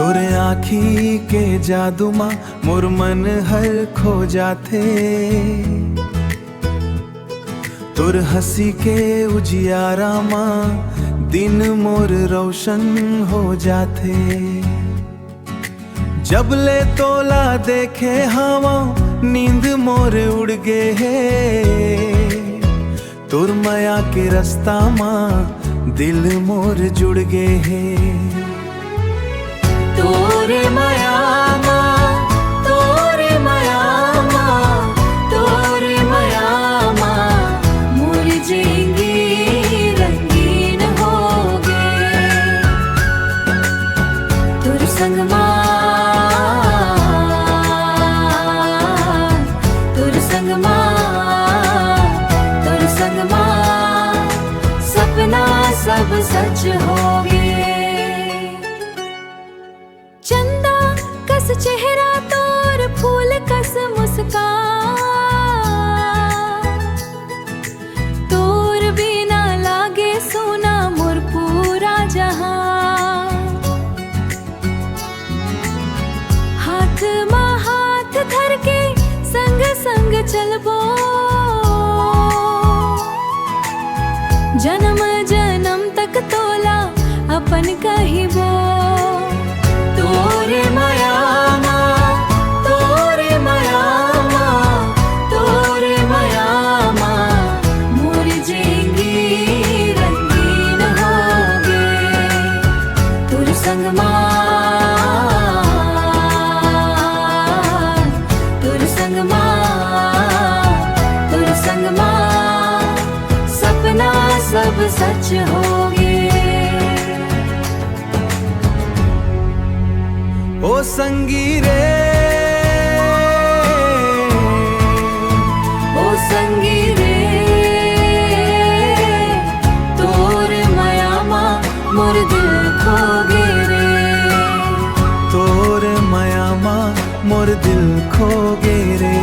तोरे आँखी के जादू माँ मोर मन हर खो जाथे। तोर हंसी के उजियारा माँ दिन मोर रोशन हो जाथे। जब ले तोला देखे हवा नींद मोर उड़ गे है। तोर माया के रास्ता माँ दिल मोर जुड़ गे है। तोरे माया माँ, तोरे माया माँ, तोरे माया माँ, मोर जिंदगी रंगीन होगे। तोर संग माँ, तोर संग माँ, तोर संग माँ, सपना सब सच होगे। चंदा कस चेहरा तोर फूल कस मुस्कान, तोर बिना लागे सोना मोर पूरा जहां। हाथ मा हाथ धर के संग संग चलबो, जन्म जन्म तक तोला अपन कहिबो। तोरे माया माँ, तोरे माया माँ, तोरे माया माँ, मोर जिंदगी रंगीन होगे। तोर संग माँ, तोर संग माँ, तोर संग माँ, सपना सब सच होगे। ओ संगी रे, ओ संगी रे, तोर माया माँ मोर दिल खो गे रे। तोर माया माँ मोर दिल खो गे रे।